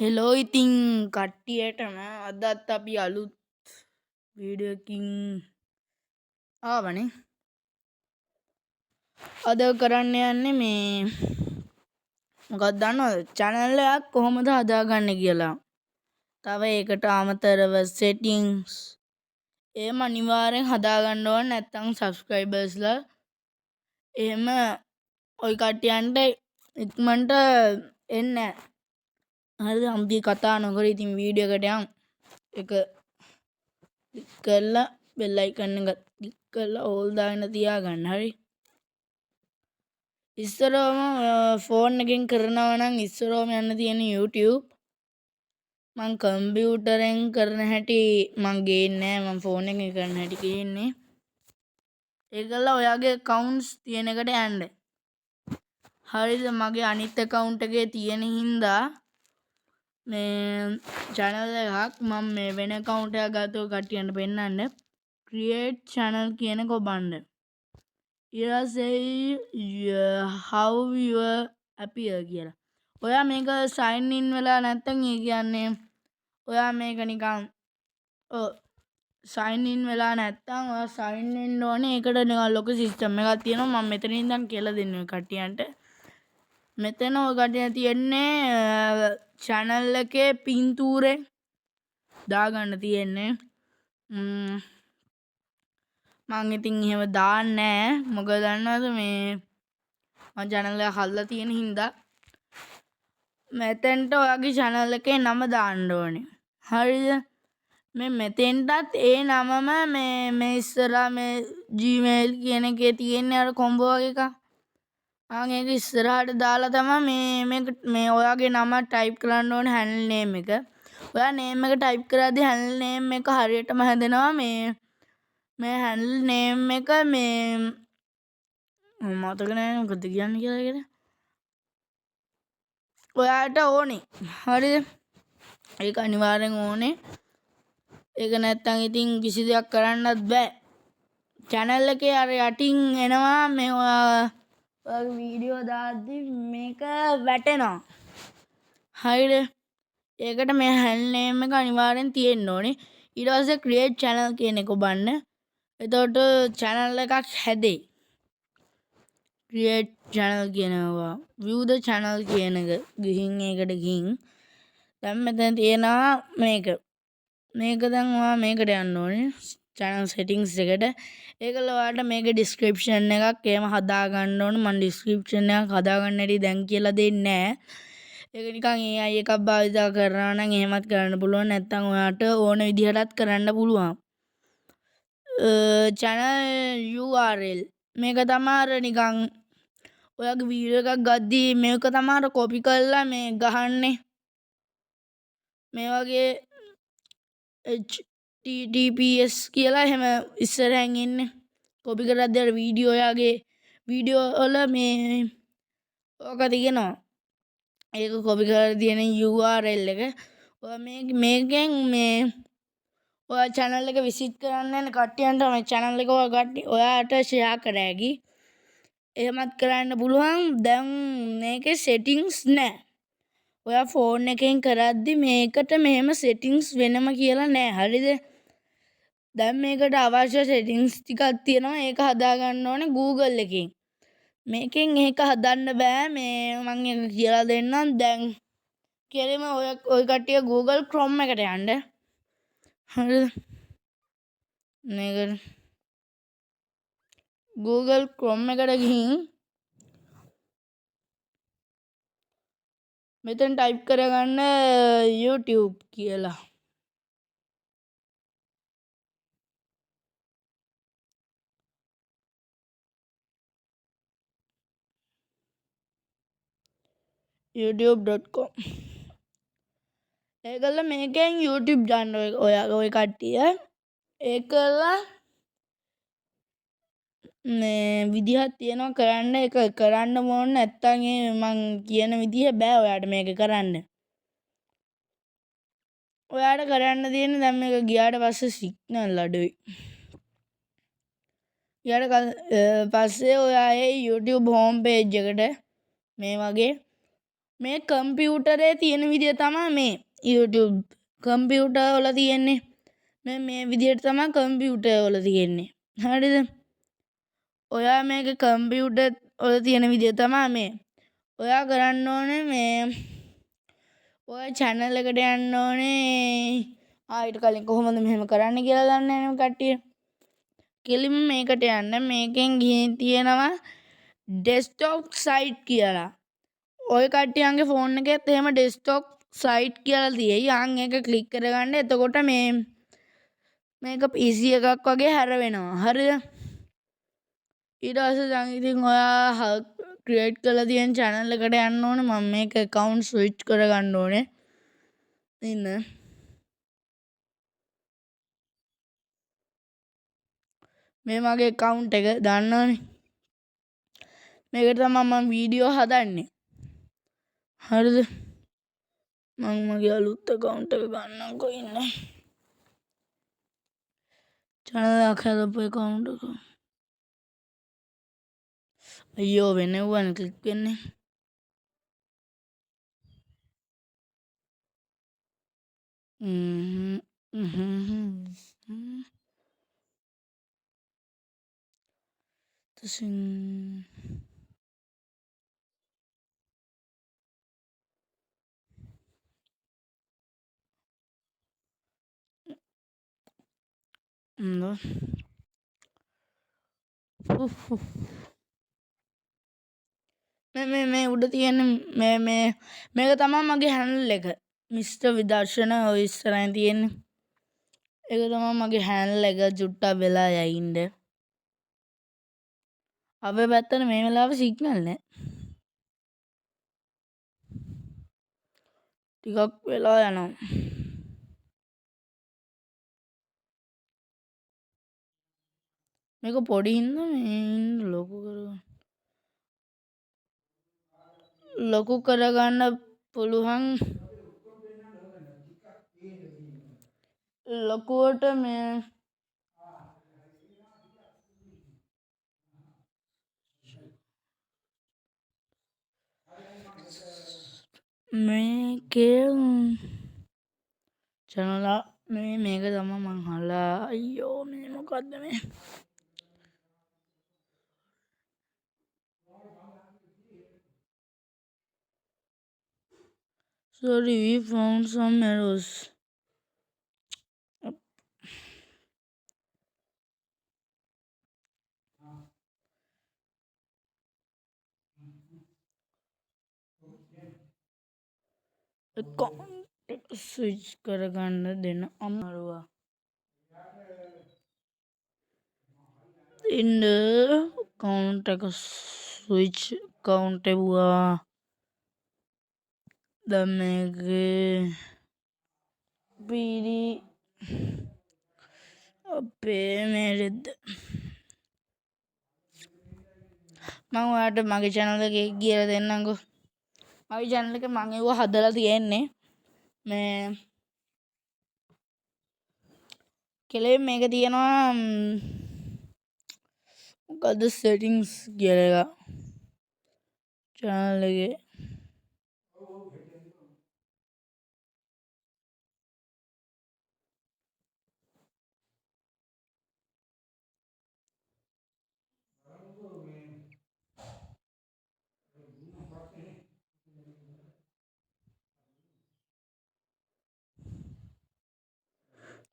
Hello ඉතිං කට්ටියටම අදත් අපි අලුත් වීඩියෝකින් ආවනේ. අද කරන්න යන්නේ මේ මොකක්ද දන්නවද? channel එකක් කොහොමද හදාගන්නේ කියලා. තව ඒකට අමතරව settings එහෙම අනිවාර්යෙන් හදාගන්න ඕන. නැත්නම් subscribersලා එහෙම ওই කට්ටියන්ට ඉක්මනට එන්නේ නැහැ. හරිද? අපි කතා නොකර ඉතින් වීඩියෝ එකට යමු. එක ක්ලික් කරලා බෙල් අයිකන් එක ක්ලික් කරලා ඕල් දාගෙන තියාගන්න. හරි. ඉස්සරවම ෆෝන් එකෙන් කරනවා නම් ඉස්සරවම යන්න තියෙන YouTube. මං කම්පියුටරෙන් කරන හැටි මං ගේන්නේ නැහැ. මං ෆෝන් එකෙන් කරන හැටි ගේන්නේ. ඒකලා ඔයාගේ accounts තියෙන එකට යන්න. හරිද? මගේ අනිත් account එකේ තියෙන හින්දා මේ channel එකක් මම මේ වෙන account එකක් ගත්තොත් කට්ටියන්ට පෙන්නන්න. create channel කියන එක ඔබන්න. how you appear කියලා. ඔයා මේක sign in වෙලා නැත්නම් ඒ කියන්නේ ඔයා මේක නිකන් sign in වෙලා නැත්නම් ඔයා sign වෙන්න ඕනේ. ඒකට නිකන් ලොකු system එකක් තියෙනවා. මම මෙතන ඉඳන් කියලා දෙන්නම් කට්ටියන්ට. මෙතන ඔය කට්ටිය තියෙන්නේ channel එකේ පින්තූරේ දාගන්න තියෙන්නේ. මං ඉතින් එහෙම දාන්නේ නැහැ. මොකද දන්නවද මේ මම channel එක හදලා තියෙන හින්දා මෙතෙන්ට ඔයාගේ channel එකේ නම දාන්න ඕනේ. හරිද? මේ මෙතෙන්ටත් ඒ නමම මේ ඉස්සරහා මේ Gmail කියන එකේ තියෙන්නේ අර කොම්බෝ වගේ එකක්. ඒක ඉස්සරහට දාලා තමයි මේ ඔයාගේ නම ටයිප් කරන්න ඕනේ handle name එක. ඔයා name එක ටයිප් කරද්දී handle name එක හරියටම හැදෙනවා මේ handle name එක මේ මතක නැහැ මොකද කියන්නේ කියලා ඒකට. ඔයාට ඕනේ. හරිද? ඒක අනිවාර්යෙන් ඕනේ. ඒක නැත්තම් ඉතින් කිසි දෙයක් කරන්නත් බෑ. channel එකේ අර යටින් එනවා මේ ඔයාගේ වීඩියෝ දාද්දි මේක වැටෙනවා. හරිද? ඒකට මේ handle name එක අනිවාර්යෙන් තියෙන්න ඕනේ. ඊට පස්සේ create channel කියන එක ඔබන්න. එතකොට channel එකක් හැදෙයි. create channel කියනවා. view the channel කියන එක ගිහින් ඒකට ගිහින් දැන් මෙතන තියෙනවා මේක. මේක දැන් ඔයා මේකට යන්න ඕනේ. channel settings එකට. ඒකල ඔයාලට මේකේ description එකක් එහෙම හදා ගන්න ඕනේ. මම description එකක් හදාගන්න හැටි දැන් කියලා දෙන්නේ නැහැ. ඒක නිකන් AI එකක් භාවිතා කරනවා නම් එහෙමත් කරන්න පුළුවන්. නැත්නම් ඔයාට ඕන විදිහටත් කරන්න පුළුවන්. channel URL මේක තමයි නිකන් ඔයාගේ වීඩියෝ එකක් ගද්දී මේක තමයි කොපි කරලා මේ ගහන්නේ. මේ වගේ https කියලා එහෙම ඉස්සරහින් ඉන්නේ. කොපි කරද්දී අර වීඩියෝ ඔයාගේ වීඩියෝ වල මේ ඕක තියෙනවා. ඒක කොපි කරලා තියෙන URL එක. ඔයා මේකෙන් මේ ඔයා channel එක visit කරන්න යන කට්ටියන්ට මේ channel එක ඔයාට share කර හැකි. එහෙමත් කරන්න පුළුවන්. දැන් මේකේ settings නැහැ. ඔයා ෆෝන් එකෙන් කරද්දි මේකට මෙහෙම settings වෙනම කියලා නැහැ. හරිද? දැන් මේකට අවශ්‍ය settings ටිකක් තියෙනවා. ඒක හදාගන්න ඕනේ Google එකෙන්. මේකෙන් ඒක හදන්න බෑ. මේ මම ඒක කියලා දෙන්නම්. දැන් කෙලිම ඔය කට්ටිය Google Chrome එකට යන්න. හරිද? මේක Google Chrome එකට ගිහින් මෙතන ටයිප් කරගන්න YouTube කියලා. youtube.com ඒකල මේකෙන් YouTube දාන්න ඔය කට්ටිය. ඒකලා මේ විදිහක් තියෙනවා කරන්න. ඒක කරන්න ඕන නැත්තම් මං කියන විදිහ බෑ ඔයාට මේක කරන්න. ඔයාට කරන්න තියෙන්නේ දැන් මේක ගියාට පස්සේ සිග්නල් අඩුයි. ඊට පස්සේ ඔයා ඒ YouTube home page එකට මේ වගේ මේ කම්පියුටරේ තියෙන විදිය තමයි මේ YouTube කම්පියුටර් වල තියෙන්නේ. මේ විදියට තමයි කම්පියුටර් වල තියෙන්නේ. හරිද? ඔයා මේක කම්පියුටර් වල තියෙන විදිය තමයි මේ. ඔයා කරන්න ඕනේ මේ ඔය channel එකට යන්න ඕනේ. ඊට කලින් කොහොමද මෙහෙම කරන්න කියලා දන්නේ නැහැ කට්ටිය. කෙලින්ම මේකට යන්න. මේකෙන් ගිහින් තියෙනවා desktop site කියලා. ඔය කට්ටියන්ගේ ෆෝන් එකෙත් එහෙම desktop site කියලා තියෙයි. අන් ඒක ක්ලික් කරගන්න. එතකොට මේක PC එකක් වගේ හැරවෙනවා. හරිද? ඊට පස්සේ දැන් ඉතින් ඔයා ක්‍රියේට් කරලා තියෙන channel එකට යන්න ඕනේ. මම මේක account switch කරගන්න ඕනේ. ඉන්න මේ මගේ account එක දන්නවනේ. මේකට තමයි මම වීඩියෝ හදන්නේ. හරිද? මම මගේ අලුත් account එක ගන්නම්කෝ ඉන්න. channel එකක් හදපු account එක. අයියෝ වෙනවනේ ක්ලික් වෙන්නේ. තසින් මේ උඩ තියෙන මේක තමයි මගේ හැන්ඩල් එක. මිස්ටර් විදර්ශන ඔය ඉස්සරහින් තියෙන්නේ. ඒක තමයි මගේ හැන්ඩල් එක. චුට්ටක් වෙලා යයින්ද. අපේ පැත්තට මේ වෙලාවේ සිග්නල් නැහැ. ටිකක් වෙලා යනවා. මේක පොඩි හින්දා මේ ලොකු කරගන්න පුළුවන්. ලොකුවට මේකේ channel මේක තමයි මං හලා. අයියෝ මේ මොකද්ද මේ? Sorry, we found some errors. account switch කරගන්න දෙන අමාරුවා. ඉන්න account එක switch account එවුවා. දැන් මේකේ පීඩි අපේ මේරෙද්ද මම ඔයාලට මගේ channel එකේ කියලා දෙන්නම්කෝ. මගේ channel එක මම ඒව හදලා තියෙන්නේ. මේ කෙලෙම් මේක තියෙනවා මොකද්ද settings කියලා එක channel එකේ.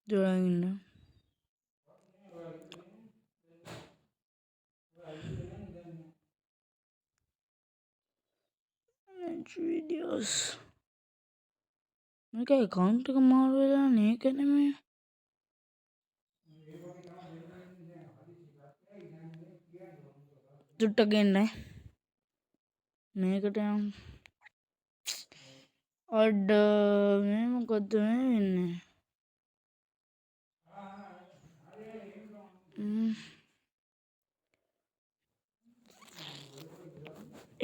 ජොයින් videos මේක account එක මාරු වෙලා නේක නෙමෙයි. චුට්ටක් ගන්න මේකට යන්න. අඩ මේ මොකද්ද මේ වෙන්නේ?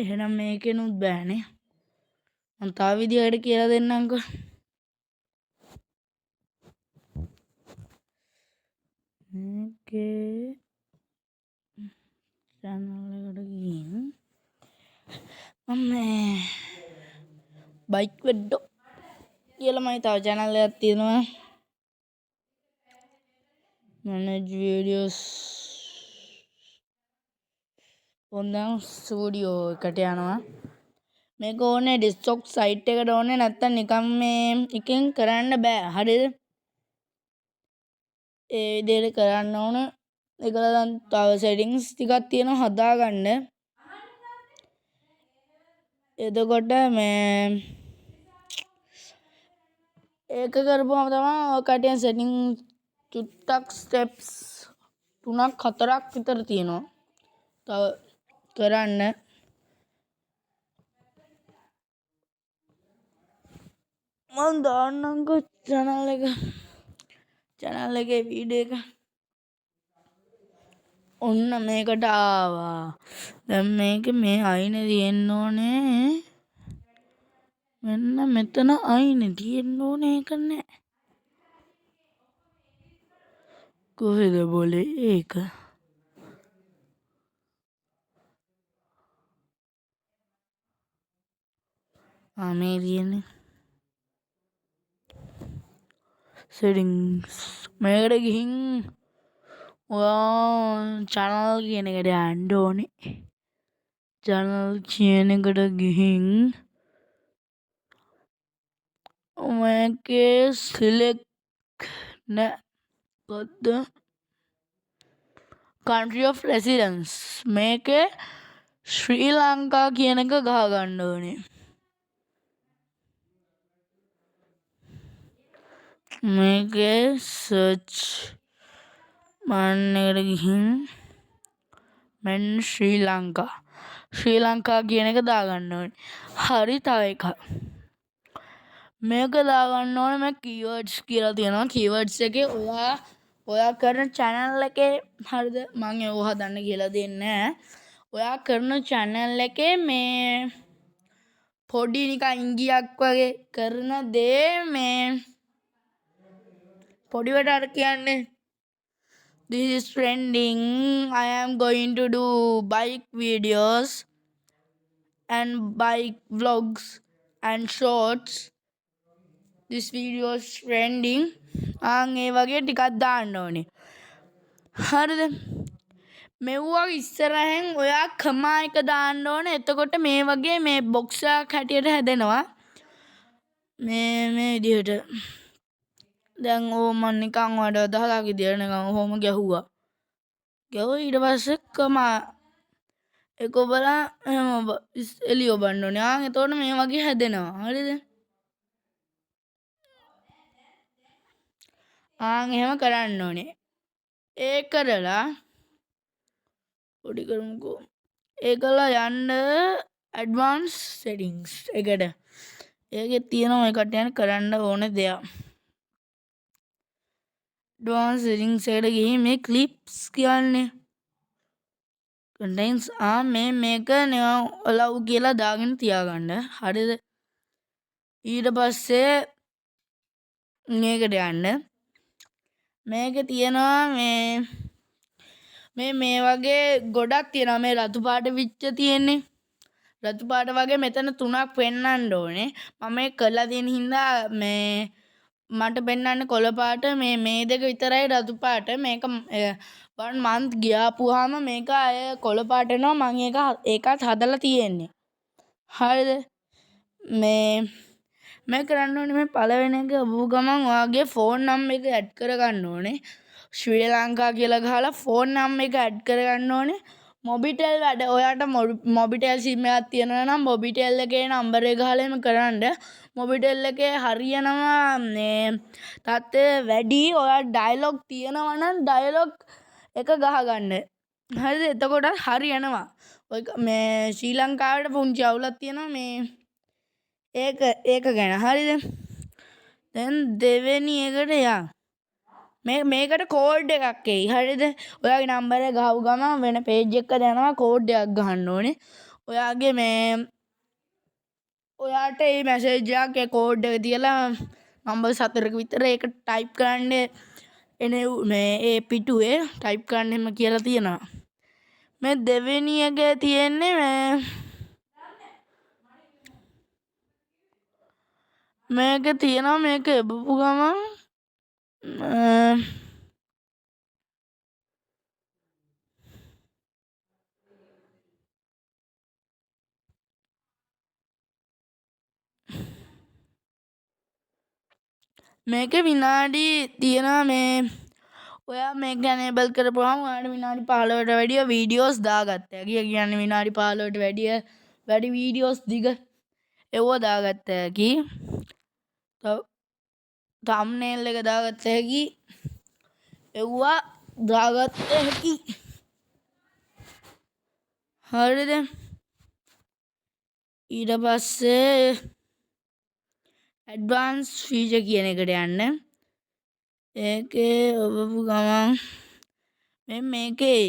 එහෙනම් මේකෙනුත් බෑනේ. මම තව විදිහකට කියලා දෙන්නම්කෝ. මේකේ channel එකට ගිහින් මම බයික් වෙඩ්ඩෝ කියලා මම තව channel එකක් තියෙනවා manage videos ඔන්නම් ස්ටුඩියෝ එකට යනවා මේක ඕනේ ඩෙස්ක්ටොප් සයිට් එකට ඕනේ නැත්තම් නිකන් මේ එකෙන් කරන්න බෑ හරිද ඒ විදිහට කරන්න ඕන ඒකල දැන් තව settings ටිකක් තියෙනවා හදාගන්න එතකොට මේ ඒක කරපුවම තමයි ඔය කටියන් setting චුට්ටක් steps 3ක් 4ක් විතර තියෙනවා තව කරන්න මම දාන්නම්කෝ channel එකේ වීඩියෝ එක ඔන්න මේකට ආවා දැන් මේක මේ අයිනේ තියෙන්න ඕනේ මෙන්න මෙතන අයිනේ තියෙන්න ඕනේ ඒක නෑ කොහෙද බෝලේ ඒක මේ තියෙන්නේ settings මේකට ගිහින් ඔයා channel කියන එකට යන්න ඕනේ channel කියන එකට ගිහින් මේකේ select නැත්ද country of residence මේකේ ශ්‍රී ලංකා කියන එක ගහ ගන්න ඕනේ මේකේ search මන් එකට ගිහින් මෙන්න ශ්‍රී ලංකා කියන එක දාගන්න ඕනේ හරි තව එකක් මේක දාගන්න ඕනේ මේ keywords කියලා තියෙනවා keywords එකේ ඔයා කරන channel එකේ හරිද මම ඒව හදන්න කියලා දෙන්නේ නැහැ ඔයා කරන channel එකේ මේ පොඩි නිකන් ඉංගියක් වගේ කරන දේ මේ පොඩි වට අර කියන්නේ this is trending I am going to do bike videos and bike vlogs and shorts this video is trending ඒ වගේ ටිකක් දාන්න ඕනේ හරිද මෙව්වා ඉස්සරහෙන් ඔයා කමා එක දාන්න ඕනේ එතකොට මේ වගේ මේ බොක්ස් එකක් හැටියට හැදෙනවා මේ විදිහට දැන් මම නිකන් වඩ 10ක් විදියට නිකන් ඔහොම ගැහුවා ඊට පස්සේ කමා ඒක ඔබලා එහෙම එළිය ඔබන්න ඕනේ එතකොට මේ වගේ හැදෙනවා හරිද එහෙම කරන්න ඕනේ ඒ කරලා පොඩි කරමුකෝ ඒකලා යන්න advanced settings එකට ඒකේ තියෙනවා මේ කටයන කරන්න ඕනේ දෙයක් advanced settings එකට ගිහින් මේ clips කියන්නේ contains මේක allow කියලා දාගෙන තියාගන්න හරිද ඊට පස්සේ මේකට යන්න මේකේ තියෙනවා මේ වගේ ගොඩක් තියෙනවා මේ රතු පාට විච්ච තියෙන්නේ රතු පාට වගේ මෙතන 3ක් පෙන්වන්න ඕනේ මම මේ කරලා තියෙන හින්දා මේ මට පෙන්වන්නේ කොළ පාට මේ දෙක විතරයි රතු පාට මේක 1 month ගියාපුවාම මේක අය කොළ පාට වෙනවා මම ඒකත් හදලා තියෙන්නේ හරිද මේ කරන්න ඕනේ මේ පළවෙනි එක ඔබ ගමන් ඔයාගේ ෆෝන් නම්බර් එක ඇඩ් කරගන්න ඕනේ ශ්‍රී ලංකා කියලා ගහලා ෆෝන් නම්බර් එක ඇඩ් කරගන්න ඕනේ මොබිටෙල් වැඩ ඔයාට මොබිටෙල් සිම් එකක් තියෙනවා නම් මොබිටෙල් එකේ නම්බර් එක ගහලා එම කරන්න මොබිටෙල් එකේ හරියනවා මේ තත්ත්වය වැඩි ඔයා ඩයලොග් තියෙනවා නම් ඩයලොග් එක ගහගන්න හරිද එතකොට හරියනවා ඔය මේ ශ්‍රී ලංකාවට පුංචි අවුලක් තියෙනවා මේ ඒක ගැන හරිද දැන් දෙවෙනි එකට මේකට කෝඩ් එකක් එයි හරිද ඔයාගේ නම්බර් එක ගහපු ගමන් වෙන පේජ් එකකට යනවා කෝඩ් එකක් ගහන්න ඕනේ ඔයාගේ ඔයාට මේ මැසේජ් එකක් ඒ කෝඩ් එක තියලා නම්බර් 4ක විතර ඒක ටයිප් කරන්න මේ පිටුවේ ටයිප් කරන්න එහෙම කියලා තියෙනවා මේ දෙවෙනි එකේ තියෙන්නේ මේක තියෙනවා මේක එබපු ගමන් මේක විනාඩි තියෙනවා මේ ඔයා මේක enable කරපුවාම ඔයාලට විනාඩි 15ට වැඩිය වීඩියෝස් දාගත්ත හැකි. ඒ කියන්නේ විනාඩි 15ට වැඩි වීඩියෝස් දිග ඒව දාගත්ත හැකි. thumbnail එක දාගත්ත හැකි. ඒවා දාගත්ත හැකි. හරිද? ඊට පස්සේ ඇඩ්වාන්ස් ෆීචර් කියන එකට යන්න. ඒකේ ඔබපු ගමන් මේකේ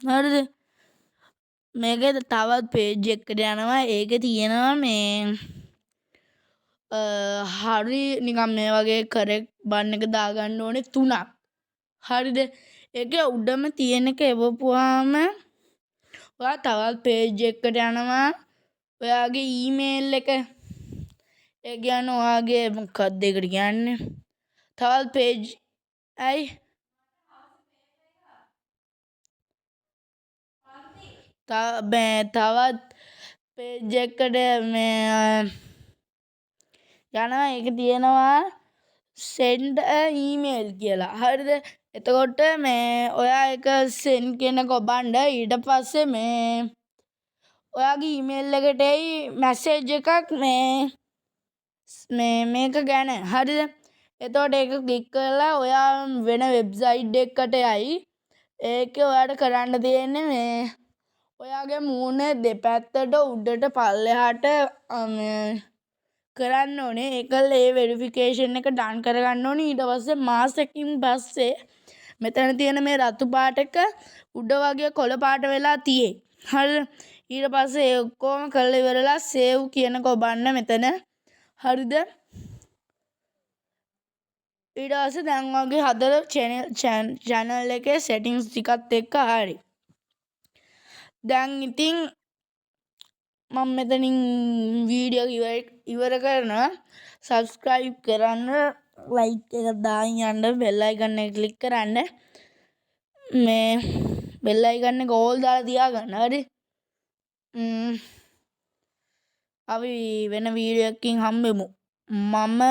හරිද? මේකේ තවත් පේජ් එකකට යනවා. ඒකේ තියෙනවා මේ හරි නිකන් මේ වගේ කරෙක්ට් බන් එක දාගන්න ඕනේ 3ක්. හරිද? ඒකේ උඩම තියෙන එක එවපුවාම ඔයා තවත් පේජ් එකකට යනවා. ඔයාගේ ඊමේල් එක ඒ කියන්නේ ඔයාගේ මොකක්ද ඒකට කියන්නේ? තවත් පේජ් තවත් පේජ් එකකට මේ යනවා. ඒක තියෙනවා send a email කියලා. හරිද? එතකොට මේ ඔයා එක send කියන කොබන්න ඊට පස්සේ මේ ඔයාගේ ඊමේල් එකට එයි මැසේජ් එකක් මේක ගැන. හරිද? එතකොට ඒක ක්ලික් කරලා ඔයා වෙන වෙබ්සයිට් එකකට යයි. ඒකේ ඔයාට කරන්න තියෙන්නේ මේ ඔයාගේ මූණ දෙපැත්තට උඩට පල්ලෙහාට කරන්න ඕනේ. ඒකල ඒ වෙරිෆිකේෂන් එක ඩන් කරගන්න ඕනේ. ඊට පස්සේ මාසෙකින් පස්සේ මෙතන තියෙන මේ රතු පාට එක උඩ වගේ කොළ පාට වෙලා තියෙයි. හරිද? ඊට පස්සේ ඒ ඔක්කොම කරලා ඉවරලා සේව් කියන කොබන්න මෙතන. හරිද? ඊට පස්සේ දැන් වගේ හදලා channel එකේ settings ටිකත් එක්ක හරි. දැන් ඉතින් මම මෙතනින් වීඩියෝ ඉවර කරනවා. subscribe කරන්න, like එක දාගෙන යන්න, bell icon එක click කරන්න. මේ bell icon එක all දාලා තියාගන්න. හරි? අපි වෙන වීඩියෝ එකකින් හම්බෙමු. මම